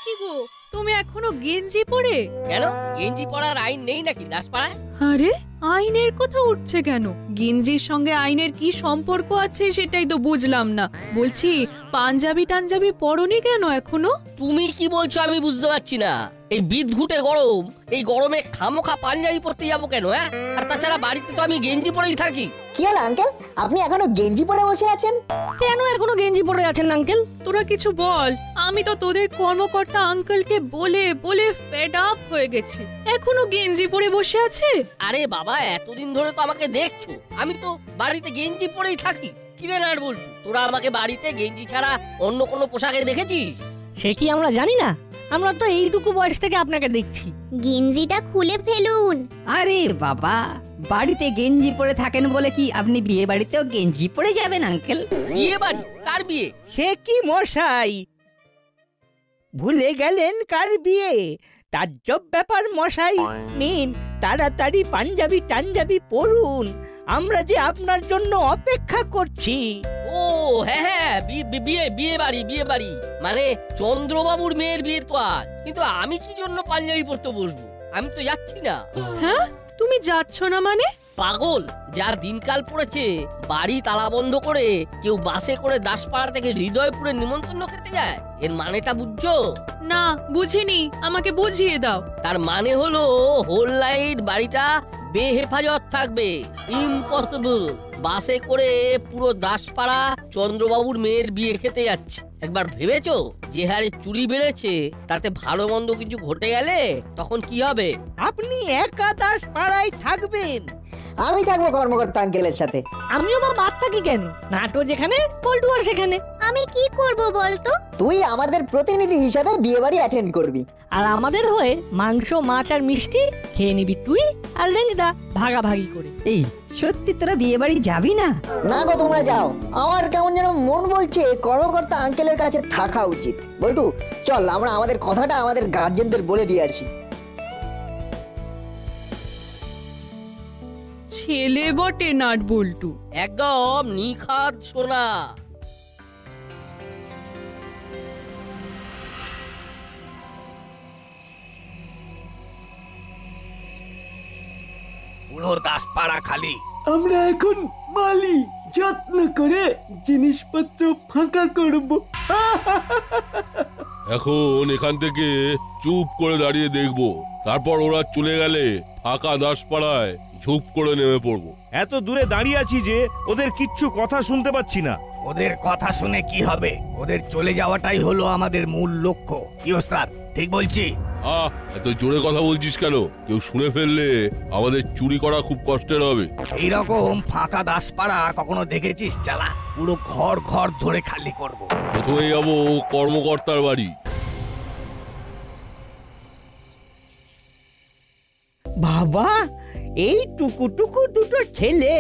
কি গো, তুমি এখনো গেঞ্জি পরে? কেন গেঞ্জি পরার আইন নেই নাকি দাসপাড়ায়? আরে আইনের কথা উঠছে কেন? গেঞ্জির সঙ্গে আইনের কি সম্পর্ক আছে সেটাই তো বুঝলাম না। বলছি পাঞ্জাবি টাঞ্জাবি পরনি কেন এখনো? তুমি কি বলছো আমি বুঝতে পারছি না। এই বিদঘুটে গরম, এই গরমে খামোখা পাঞ্জাবি পরতে যাবো কেন? হ্যাঁ, আর তাছাড়া বাড়িতে তো আমি গেঞ্জি পরেই থাকি। কি হলো আঙ্কেল, আপনি এখনো গেঞ্জি পরে বসে আছেন? কেন এখনো গেঞ্জি পরে আছেন আঙ্কেল? তোরা কিছু বল, আমি তো তোদের কর্মকর্তা আঙ্কেলকে বলে বলে ফেড আপ হয়ে গেছি। এখনো গেঞ্জি পরে বসে আছে? আরে বাবা, এতদিন ধরে তো আমাকে দেখছো, আমি তো বাড়িতে গেঞ্জি পরেই থাকি। কিরে না বলছো, তোরা আমাকে বাড়িতে গেঞ্জি ছাড়া অন্য কোনো পোশাকে দেখেছিস? সে কি আমরা জানি না? আমরা তো এইটুকু বয়স থেকে আপনাকে দেখছি। গেঞ্জিটা খুলে ফেলুন। আরে বাবা, বাড়িতে গেঞ্জি পরে থাকেন বলে কি আপনি বিয়ে বাড়িতেও গেঞ্জি পরে যাবেন আঙ্কেল? বিয়ে বাড়ি? কার বিয়ে? সে কি মশাই, ভুলে গেলেন কার বিয়ে? তাজ্জব ব্যাপার মশাই। নিন তাড়াতাড়ি পাঞ্জাবি টাঞ্জাবি পরুন, আমরা যে আপনার জন্য অপেক্ষা করছি। ও হ্যাঁ হ্যাঁ, বিয়ে বাড়ি মানে চন্দ্রবাবুর মেয়ের বিয়ে তো আজ। কিন্তু আমি কি জন্য পাঞ্জাবি পরতে বসবো? আমি তো যাচ্ছি না। হ্যাঁ, তুমি যাচ্ছ না মানে? পাগল, যা দিনকাল পড়েছে, বাড়ি তালা বন্ধ করে কেউ বাসে করে দাসপাড়া থেকে হৃদয়পুরে নিমন্ত্রণ খেতে যায়, এর মানেটা বুঝছো? না বুঝিনি, আমাকে বুঝিয়ে দাও। তার মানে হলো হোল নাইট বাড়িটা বেহেফাজত থাকবে। ইম্পসিবল। বাসে করে পুরো দাসপাড়া চন্দ্রবাবুর মেয়ের বিয়ে খেতে যাচ্ছে। একবার ভেবেছো যে হারে চুরি বেড়েছে, তাতে ভালো মন্দ কিছু ঘটে গেলে তখন কি হবে? আপনি একা দাসপাড়ায় থাকবেন? আমি থাকবো কর্মকর্তা আঙ্কেলের সাথে। আমিও বা বাদ থাকি কেন? নাটো যেখানে পল্টু আর সেখানে। আমি কি করব বলতো? তুই আমাদের প্রতিনিধি হিসাবে বিয়ে বাড়ি অ্যাটেন্ড করবি। আর আমাদের হয়ে মাংস মাছ আর মিষ্টি খেয়ে নিবি তুই আর রেঞ্জদা ভাগাভাগি করে। এই সত্যি তোরা বিয়ে বাড়ি যাবি না? না গো, তোমরা যাও। আমার কেমন যেন মন বলছে কর্মকর্তা আঙ্কেলের কাছে থাকা উচিত। বল্টু চল, আমরা আমাদের কথাটা আমাদের গার্জেনদের বলে দিয়ে আসি। ছেলে বটে নাট বল্টু। একদম নিখাদ সোনা। পুরো দাসপাড়া খালি। আমরা এখন মালি যত্ন করে জিনিসপত্র ফাঁকা করব। এখন এখান থেকে চুপ করে দাঁড়িয়ে দেখবো, তারপর ওরা চলে গেলে ফাঁকা দাসপাড়ায় ঝুপ করে নেমে পড়বো। এত দূরে দাঁড়িয়ে আছি যে ওদের কিচ্ছু কথা শুনতে পাচ্ছি না। ওদের কথা শুনে কি হবে? ওদের চলে যাওয়াটাই হলো আমাদের মূল লক্ষ্য। কি ওস্তাদ, ঠিক বলছি? এত জোরে কথা বলছিস কেন? কেউ শুনে ফেললে আমাদের চুরি করা খুব কষ্টের হবে। এইরকম ফাঁকা দাসপাড়া কখনো দেখেছিস? চালা, পুরো ঘর ঘর ধরে খালি করব। প্রথমে যাবো কর্মকর্তার বাড়ি। বাবা, এই টুকুটুকু দুটো ছেলে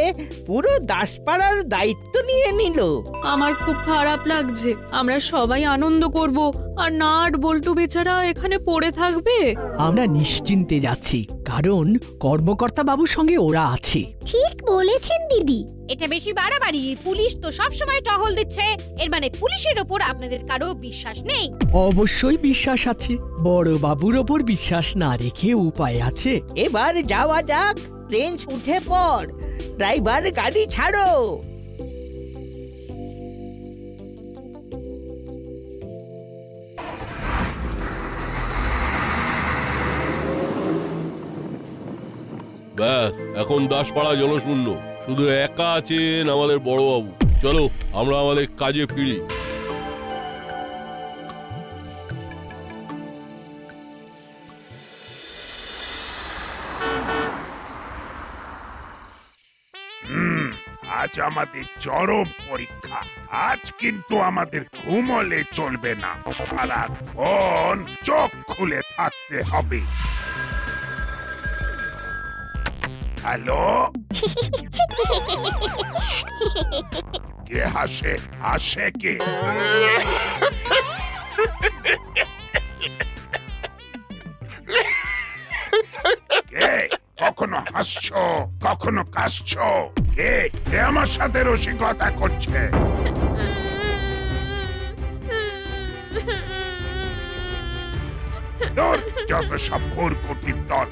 পুরো দাসপাড়ার দায়িত্ব নিয়ে নিল। আমার খুব খারাপ লাগছে। আমরা সবাই আনন্দ করব, আর নাট বল্টু বেচারা এখানে পড়ে থাকবে। আমরা নিশ্চিন্তে যাচ্ছি, কারণ কর্মকর্তা বাবুর সঙ্গে ওরা আছে। ঠিক বলেছেন দিদি। এটা বেশি বাড়াবাড়ি। পুলিশ তো সব সময় টহল দিচ্ছে, এর মানে পুলিশের ওপর আপনাদের কারো বিশ্বাস নেই? অবশ্যই বিশ্বাস আছে, বড় বাবুর ওপর বিশ্বাস না রেখে উপায় আছে। এবার যাওয়া যাক, প্লেন উঠে পড়, ড্রাইভার গাড়ি ছাড়ো। ব্যাস, এখন দাসপাড়া জনশূন্য, শুধু একা আছেন আমাদের বড়বাবু। চলো আমরা আমাদের কাজে ফিরি। আজ আমাদের চরম পরীক্ষা। আজ কিন্তু আমাদের ঘুমলে চলবে না, সারাক্ষণ চোখ খুলে থাকতে হবে। হ্যালো, কে হাসে? হাসে কে? কে? কখনো হাসছো, কখনো কাশছো। কে আমার সাথে রসিকতা করছে? দূর যত সব ভোরকুটির দল।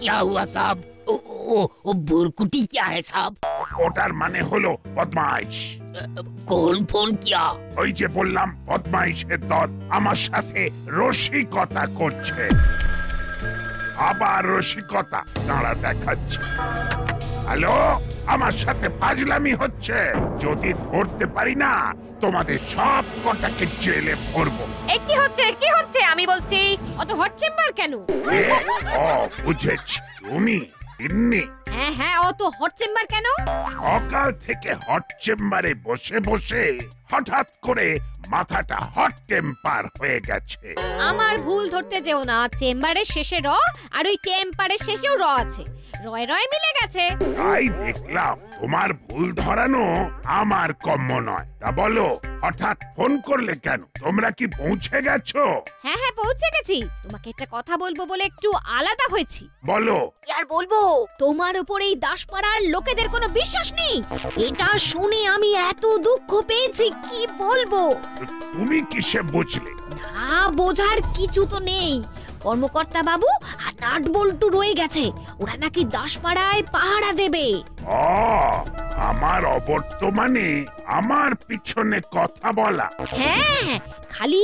क्या हुआ साहब? ओ बुरकुटी क्या है साहब? ওটার মানে হলো বদমাইশ। कौन फोन किया? ওই যে বললাম বদমাইশের দল আমার সাথে রসিকতা করছে। আবার রসিকতা, দাঁড়া দেখাচ্ছে। হ্যালো, আমার সাথে ফাজলামি হচ্ছে। যদি ধরতে পারি না তোমাদের সব কটাকে জেলে ভরবো। কি হচ্ছে আমি বলছি, অত হট চেম্বার কেন? ও বুঝেছি, তুমি ইন্নি। হ্যাঁ, অত হট চেম্বার কেন? সকাল থেকে হট চেম্বারে বসে বসে হঠাৎ করে মাথাটা হট টেম্পার হয়ে গেছে। আমার ভুল ধরতে যেও না, চেম্বারের শেষে র আর ওই টেম্পারের শেষেও র আছে, রয় রয় মিলে গেছে। তাই দেখলাম তোমার ভুল ধরানো আমার কম্য নয়। তা বলো, হঠাৎ ফোন করলে কেন? তোমরা কি পৌঁছে গেছো? হ্যাঁ পৌঁছে গেছি। তোমাকে একটা কথা বলবো বলে একটু আলাদা হয়েছি। বলো। কি আর বলবো, তোমার উপর এই দাসপাড়ার লোকেদের কোনো বিশ্বাস নেই। এটা শুনে আমি এত দুঃখ পেয়েছি কি বলবো। তুমি কিসে বুঝলে? না, বোঝার কিছু তো নেই। কর্মকর্তা বাবু আর নাট বল্টু রয়ে গেছে, ওরা নাকি দাসপাড়ায় পাহারা দেবে। আমার অবর্তমানে আমার পিছনে কথা বলা। হ্যাঁ, খালি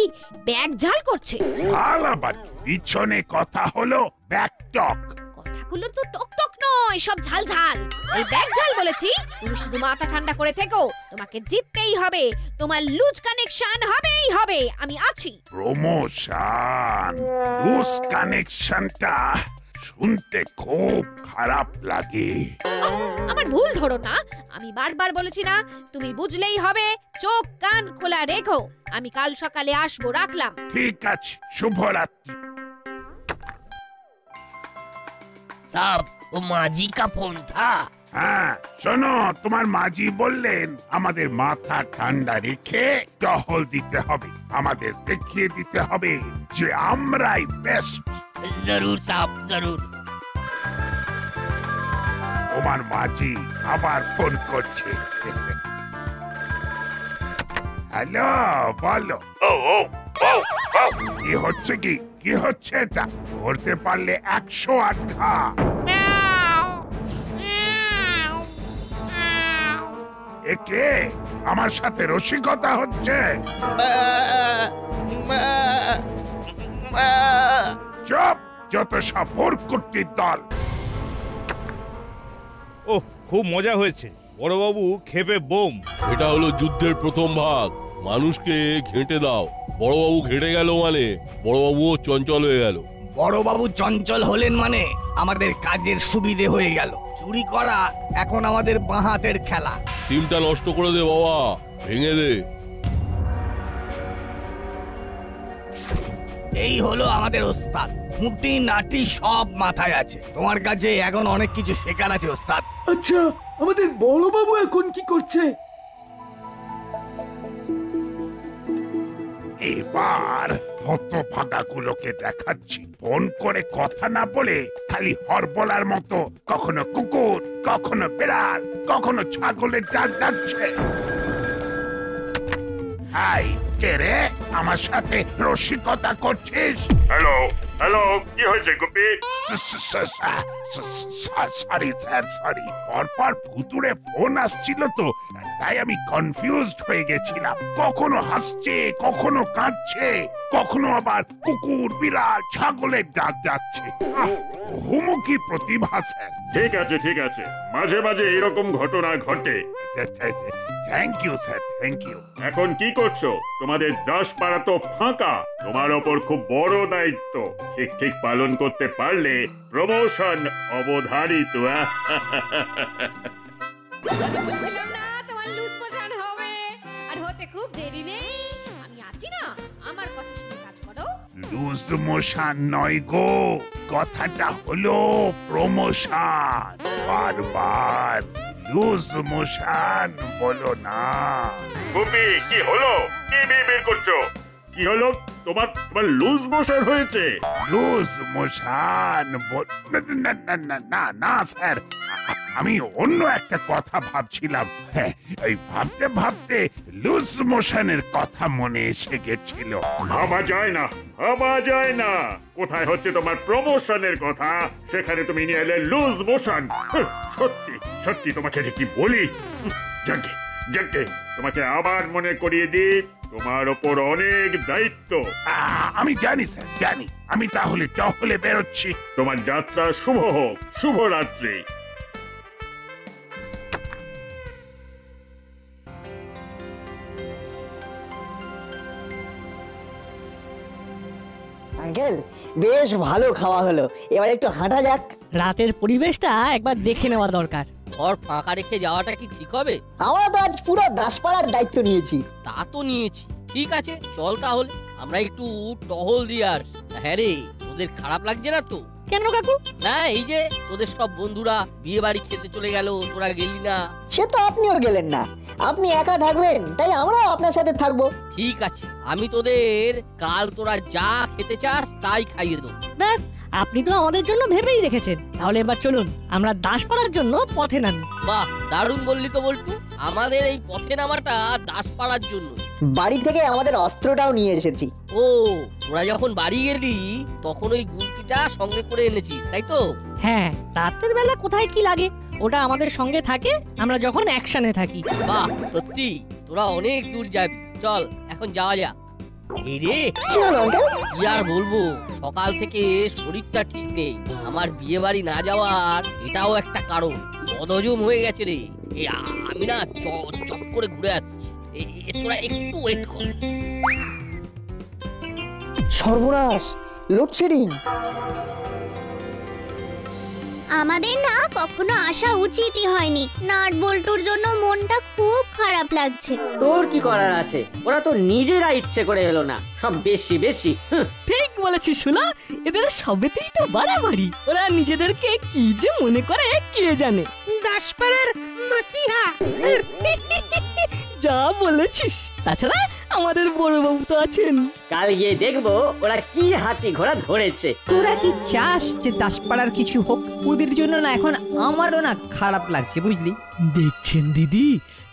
ব্যাগ ঝাল করছে। ঝাল আবার পিছনে কথা হলো ব্যাকটক। কথাগুলো তো টকটক নয়, সব ঝাল ঝাল। এই ব্যাগ ঝাল বলেছি। তুমি শুধু মাথা ঠান্ডা করে থেকো, তোমাকে জিততেই হবে, তোমার লুজ কানেকশন হবেই হবে, আমি আছি। প্রমোশন, লুজ কানেকশনটা শুনতে খুব খারাপ লাগে। আমার ভুল ধরো না, আমি বারবার বলেছি না, তুমি বুঝলেই হবে। চোখ কান খোলা রেখো, আমি কাল সকালে আসবো, রাখলাম। ঠিক আছে, শুভরাত্রি। साहब, वो माजी का फोन था। হ্যাঁ শোনো, তোমার মাঝি বললেন আমাদের মাথা ঠান্ডা রেখে টহল দিতে হবে, আমাদের দেখিয়ে দিতে হবে যে আমরাই বেস্ট। जरूर साहब, जरूर। তোমার মাঝি আবার ফোন করছে। হ্যালো, বলো। কি হচ্ছে? কি হচ্ছে এটা? ধরতে পারলে 108 খা। একে আমার সাথে রসিকতা হচ্ছে। চুপ, যত সব ভোরকুটির দল। ও খুব মজা হয়েছে, বড়বাবু খেপে বোম। এটা হলো যুদ্ধের প্রথম ভাগ। মানুষকে ঘেঁটে দাও। বড়বাবু ঘেঁটে গেল মানে বড়বাবুও চঞ্চল হয়ে গেল। বড়বাবু চঞ্চল হলেন মানে আমাদের কাজের সুবিধে হয়ে গেল। চুরি করা এখন আমাদের বাঁ হাতের খেলা। টিমটা নষ্ট করে দে বাবা, ভেঙে দে। এই হলো আমাদের ওস্তাদ, খুঁটি নাটি সব মাথায় আছে। তোমার কাছে এখন অনেক কিছু শেখার আছে ওস্তাদ। আচ্ছা, আমাদের বড়বাবু এখন কি করছে? এবার হতভাগাগুলোকে দেখাচ্ছি। ফোন করে কথা না বলে খালি হরবলার মতো কখনো কুকুর, কখনো বিড়াল, কখনো ছাগলের ডাক ডাকছে। হাই, কে রে? আমার সাথে রসিকতা করছিস? হ্যালো, কি হয়েছে গোপি? Sorry sir, sorry. পরপর ভুতুড়ে ফোন আসছিল তো, তাই আমি কনফিউজড হয়ে গেছিলাম। কখনো হাসছে, কখনো কাঁদছে, কখনো আবার কুকুর, বিড়াল, ছাগলের ডাক ডাকছে। বহুমুখী প্রতিভা স্যার। ঠিক আছে, মাঝে মাঝে এরকম ঘটনা ঘটে। Thank you sir, thank you. এখন কি করছো? তোমাদের দাসপাড়া তো ফাঁকা, তোমার ওপর খুব বড় দায়িত্ব। ঠিক পালন করতে পারলে প্রমোশন অবধারিত। বলছিলাম না তোমার লুজ মোশন হবে, আর হতে খুব দেরি নেই। আমি আছি না, আমার কথা শুনে কাজ করো। লুজ মোশন নয় গো, কথাটা হলো প্রমোশন। বারবার লুজ মোশন বলো না। গোপি, কি হলো? কি বিড়বিড় করছো? কি হলো? তোমার লুজ মোশন হয়েছে। Loose motion? না না না না না স্যার, আমি অন্য একটা কথা ভাবছিলাম। হ্যাঁ, এই ভাবতে ভাবতে লুজ মোশনের কথা মনে এসে গেছিল। ভাবা যায় না, ভাবা যায় না। কোথায় হচ্ছে তোমার প্রমোশনের কথা, সেখানে তুমি নিয়ে এলে লুজ মোশন। সত্যি সত্যি তোমাকে যে কি বলি। যাকে যাকে তোমাকে আবার মনে করিয়ে দিই, তোমার ওপর অনেক দায়িত্ব। আমি জানি স্যার, জানি। আমি তাহলে টহলে বেরোচ্ছি। তোমার যাত্রা শুভ হোক। শুভরাত্রি। আঙ্কেল, বেশ ভালো খাওয়া হলো, এবার একটু হাঁটা যাক। রাতের পরিবেশটা একবার দেখে নেওয়া দরকার। ঘর ফাঁকা রেখে যাওয়াটা কি ঠিক হবে? আমরা তো আজ পুরো দাসপাড়ার দায়িত্ব নিয়েছি। তা তো নিয়েছি, ঠিক আছে, চল তাহলে আমরা একটু টহল দিয়ে আর। হ্যাঁ রে, তোদের খারাপ লাগছে না তো? কেন কাকু? না, এই যে তোদের সব বন্ধুরা বিয়ে বাড়ি খেতে চলে গেল, তোরা গেলি না। সে তো আপনিও গেলেন না, আপনি একা থাকবেন, তাই আমরাও আপনার সাথে থাকবো। ঠিক আছে, আমি তোদের কাল তোরা যা খেতে চাস তাই খাইয়ে দেবো। ব্যাস, আপনি তো আমাদের জন্য ভেবেই রেখেছেন। তাহলে এবার চলুন আমরা দাসপাড়ার জন্য পথে নামি। বাহ, দারুণ বললি তো বল্টু। আমাদের এই পথে নামাটা দাসপাড়ার জন্য। বাড়ি থেকে আমাদের অস্ত্রটাও নিয়ে এসেছি। ও, তোরা যখন বাড়ি গেলি তখন ওই গুলতিটা সঙ্গে করে এনেছিস, তাই তো? হ্যাঁ, রাতের বেলা কোথায় কি লাগে ওটা আমাদের সঙ্গে থাকে আমরা যখন অ্যাকশনে থাকি। বাহ, সত্যি তোরা অনেক দূর যাবি। চল এখন যাওয়া যাক। এই রে, কি আর বলবো, সকাল থেকে শরীরটা ঠিক নেই। আমার বিয়ে বাড়ি না যাওয়ার এটাও একটা কারণ। বদহজম হয়ে গেছে রে। আমি না চট করে ঘুরে আসছি। তোরা একটু ওয়েট কর। সর্বনাশ, লোডশেডিং। আমাদের না কখনো আসা উচিতই হয়নি। নাট বল্টুর জন্য মনটা খুব খারাপ লাগছে। তোর কি করার আছে? ওরা তো নিজেরা ইচ্ছে করে এলো না, সব বেশি বেশি। ঠিক বলেছিস শুনা, এদের সবেতেই তো বাড়াবাড়ি। ওরা নিজেদেরকে কি যে মনে করে কে জানে। দাসপাড়ার মাসিহা। যা বলেছিস। তাছাড়া আমাদের বড় বাবু তো আছেন। কাল গিয়ে দেখবো ওরা কি হাতি ঘোড়া ধরেছে। তোরা কি চাস যে দাসপাড়ার কিছু হোক? ওদের জন্য না এখন আমারও না খারাপ লাগছে, বুঝলি? দেখছেন দিদি,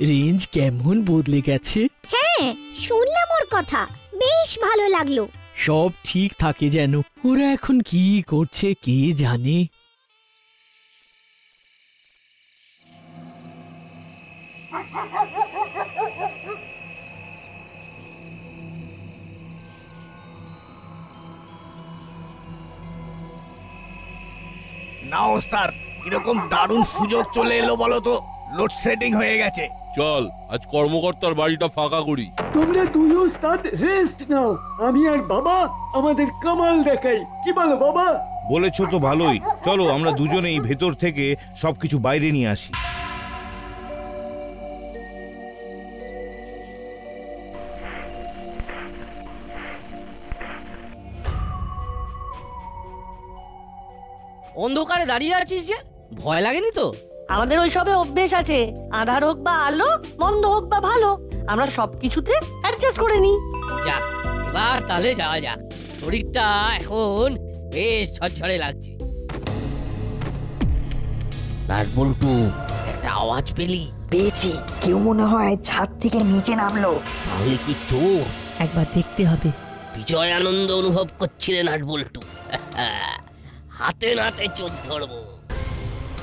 রেঞ্জ কেমন বদলে গেছে। হ্যাঁ, শুনলাম ওর কথা, বেশ ভালো লাগলো। সব ঠিক থাকে যেন। ওরা এখন কি করছে কে জানে। না ওস্তাদ, এরকম দারুণ সুযোগ চলে এলো বলো তো। লোডশেডিং হয়ে গেছে। চল আজ কর্মকর্তার বাড়িটা ফাঁকা করি। তোমরা দুই ওস্তাদ রেস্ট নাও, আমি আর বাবা আমাদের কামাল দেখাই। কি বলো বাবা? বলেছো তো ভালোই। চলো আমরা দুজনেই ভেতর থেকে সবকিছু বাইরে নিয়ে আসি। অন্ধকারে দাঁড়িয়ে আছিস যে, ভয় লাগেনি তো? আমাদের ওই সবে অভ্যেস আছে। আধার হোক বা আলো, মন্দ হোক বা ভালো, আমরা সবকিছুতে অ্যাডজাস্ট করে নিই। যাক, এবার তাহলে যাওয়া যাক। শরীরটা এখন বেশ ঝরঝরে লাগছে। আর বল্টু, একটা আওয়াজ পেলি? পেয়েছি, কেউ মনে হয় ছাদ থেকে নিচে নামলো। তাহলে কি চোর? একবার দেখতে হবে। বিজয় আনন্দ অনুভব করছিলেন আর বল্টু। হাতে নাতে চোর ধরবো।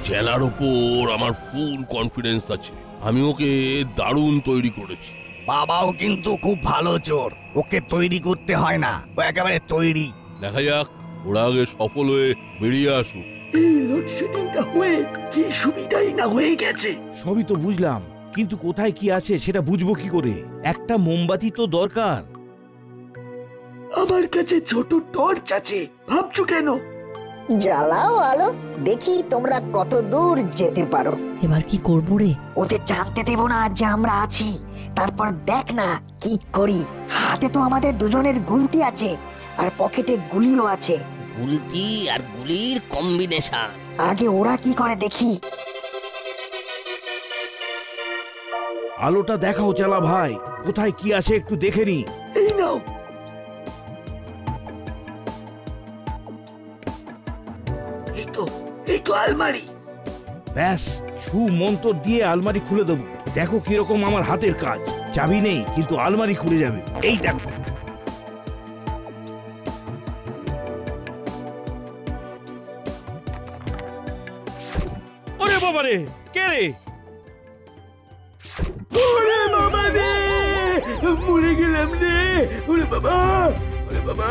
জেলার ওপর আমার ফুল কনফিডেন্স আছে। আমি ওকে দারুণ তৈরি করেছি। বাবাও কিন্তু খুব ভালো চোর, ওকে তৈরি করতে হয় না, ও একেবারে তৈরি। দেখা যাক, ওরা আগে সফল হয়ে বেরিয়ে আসুক। এই লোডশেডিংটা হয়ে কি সুবিধাই না হয়ে গেছে। সবই তো বুঝলাম, কিন্তু কোথায় কি আছে সেটা বুঝবো কি করে? একটা মোমবাতি তো দরকার। আমার কাছে ছোট টর্চ আছে, ভাবছো কেন? জ্বালাও আলো, দেখি তোমরা কত দূর যেতে পারো। এবার কি করবো রে? ওদের জানতে দেব না যে আমরা আছি। তারপর দেখ না কি করি। হাতে তো আমাদের দুজনের গুলতি আছে, আর পকেটে গুলিও আছে। গুলতি আর গুলির কম্বিনেশন। আগে ওরা কি করে দেখি। আলোটা দেখাও চালা ভাই, কোথায় কি আছে একটু দেখে নি। এই নাও। এই তো আলমারি। ব্যাস ছু মন্তর দিয়ে আলমারি খুলে দেবো। দেখো কিরকম আমার হাতের কাজ। চাবি নেই কিন্তু আলমারি খুলে যাবে। এই দেখো। ওরে বাবা রে, কে রে? ওরে বাবা রে, মরে গেলাম রে। ওরে বাবা, ওরে বাবা।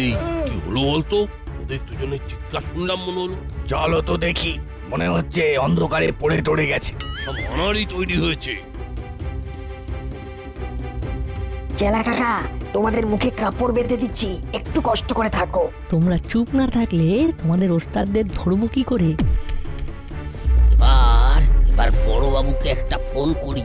এই কি হলো বলতো? ওদের দুজনের চিৎকার শুনলাম মনে হলো। চলো তো দেখি, মনে হচ্ছে অন্ধকারে পড়ে টড়ে গেছে। সব আনারই তৈরি হয়েছে। চেলা কাকা, তোমাদের মুখে কাপড় বেঁধে দিচ্ছি, একটু কষ্ট করে থাকো। তোমরা চুপ না থাকলে তোমাদের ওস্তাদদের ধরবো কি করে? এবার বড়বাবুকে একটা ফোন করি।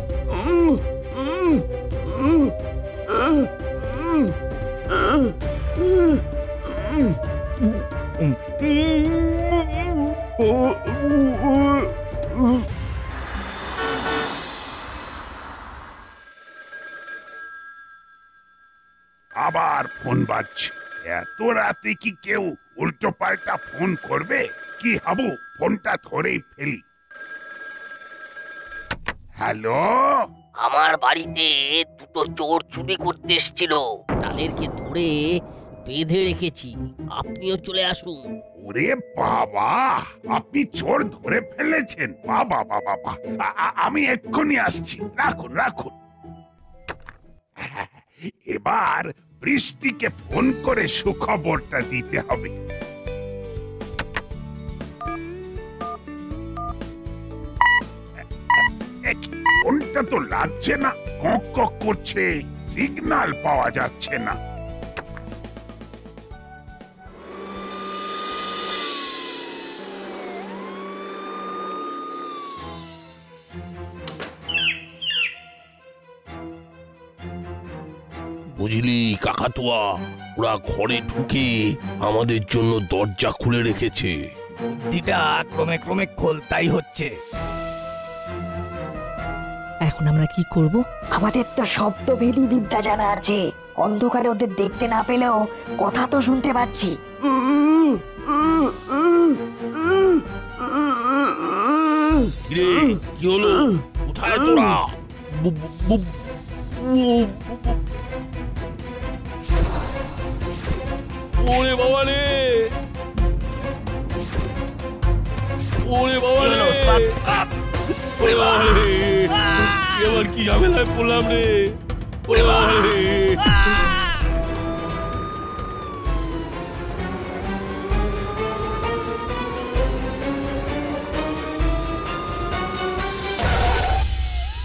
আবার ফোন বাজছে। এত রাতে কি কেউ উল্টো পাল্টা ফোন করবে? কি হাবু, ফোনটা ধরেই ফেলি। হ্যালো, আমার বাড়িতে দুটো চোর চুরি করতে এসেছিল, তাদেরকে ধরে বেঁধে রেখেছি, আপনিও চলে আসুন। ওরে বাবা, আপনি চোর ধরে ফেলেছেন? বাবা বাবা বাবা, আমি এক্ষুনি আসছি, রাখুন রাখুন। এবার বৃষ্টিকে ফোন করে সুখবরটা দিতে হবে। ফোনটা তো লাগছে না, কক কক করছে, সিগন্যাল পাওয়া যাচ্ছে না। বুঝলি কাকাতুয়া, ওরা ঘরে ঢুকে আমাদের জন্য দরজা খুলে রেখেছে। বুদ্ধিটা ক্রমে ক্রমে খোলতাই হচ্ছে। এখন আমরা কি করব? আমাদের তো শব্দভেদী বিদ্যা জানা আছে, অন্ধকারে ওদের দেখতে না পেলেও কথা তো শুনতে পাচ্ছি। কিরে, কি হলো? কোথায় তোরা? ওরে বাবা রে, ওরে বাবা রে, ওরে বাবা রে, এবার কি ঝামেলায় পড়লাম রে। ওরে বাবা রে,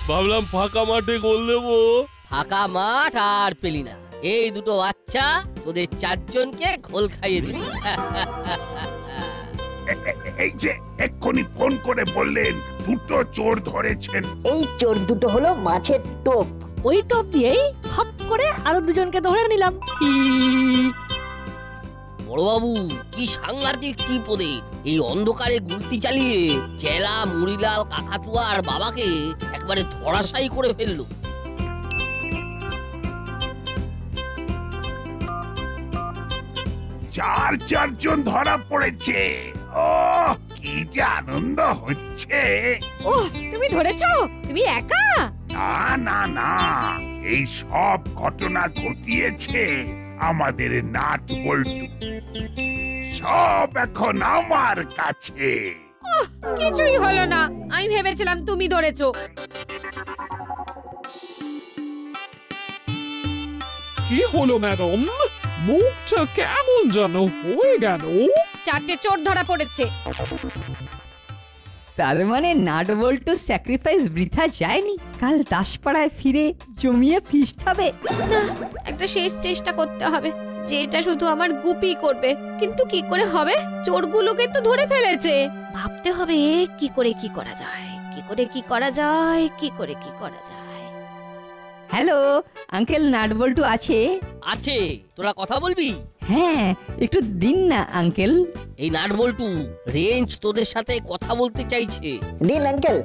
ভাবলাম ফাঁকা মাঠে গোল দেবো। ফাঁকা মাঠ আর পেলি না। এই দুটো বাচ্চা তোদের চারজনকে খোল খাইয়ে দিল। এই যে এক্ষুনি ফোন করে বললেন দুটো চোর ধরেছেন। এই চোর দুটো হলো মাছের টোপ। ওই টোপ দিয়েই হপ করে আরো দুজনকে ধরে নিলাম। বড়বাবু, কি সাংঘাতিক টিপ ওদের। এই অন্ধকারে গুলতি চালিয়ে চেলা, মুড়িলাল, কাকাতুয়া আর বাবাকে একবারে ধরাশায়ী করে ফেললো। চারজন ধরা পড়েছে। ও কি যে আনন্দ হচ্ছে। ওহ, তুমি ধরেছো? তুমি একা? না না না, এই সব ঘটনা ঘটিয়েছে আমাদের নাট বল্টু। সব এখন আমার কাছে। ওহ, কিছুই হলো না। আমি ভেবেছিলাম তুমি ধরেছো। কি হলো ম্যাডাম? মুখটা কেমন যেন হয়ে গেল। চারটে চোর ধরা পড়েছে। তার মানে নাট বল্টু স্যাক্রিফাইস বৃথা যায়নি। কাল দাসপাড়ায় ফিরে জমিয়ে ফিস্ট হবে। না, একটা শেষ চেষ্টা করতে হবে, যেটা শুধু আমার গুপি করবে। কিন্তু কি করে হবে? চোরগুলোকে তো ধরে ফেলেছে। ভাবতে হবে কি করে কি করা যায়, কি করে কি করা যায়, কি করে কি করা যায়। হ্যালো আঙ্কেল, নাট বল্টু আছে? আছে। তোরা কথা বলবি? হ্যাঁ, একটু দিন না আঙ্কেল। এই নাট বল্টু রেঞ্জ তোদের সাথে কথা বলতে চাইছে। দিন আঙ্কেল।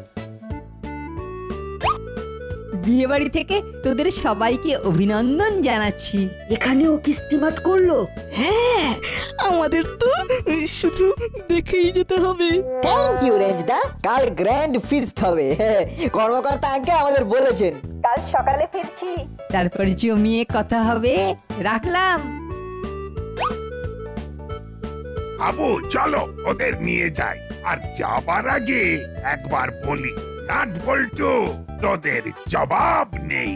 বিয়ে বাড়ি থেকে তোদের সবাইকে অভিনন্দন জানাচ্ছি। এখানেও কিস্তিমাত করলো? হ্যাঁ, আমাদের তো শুধু দেখেই যেতে হবে। থ্যাংক ইউ রেঞ্জদা, কাল গ্র্যান্ড ফিস্ট হবে। কর্মকর্তা আঙ্কেল আমাদের বলেছেন কাল সকালে ফিরছি, তারপর জমিয়ে কথা হবে। রাখলাম। বাবু চলো ওদের নিয়ে যাই। আর যাবার আগে একবার বলি, নাট বল্টু তোদের জবাব নেই।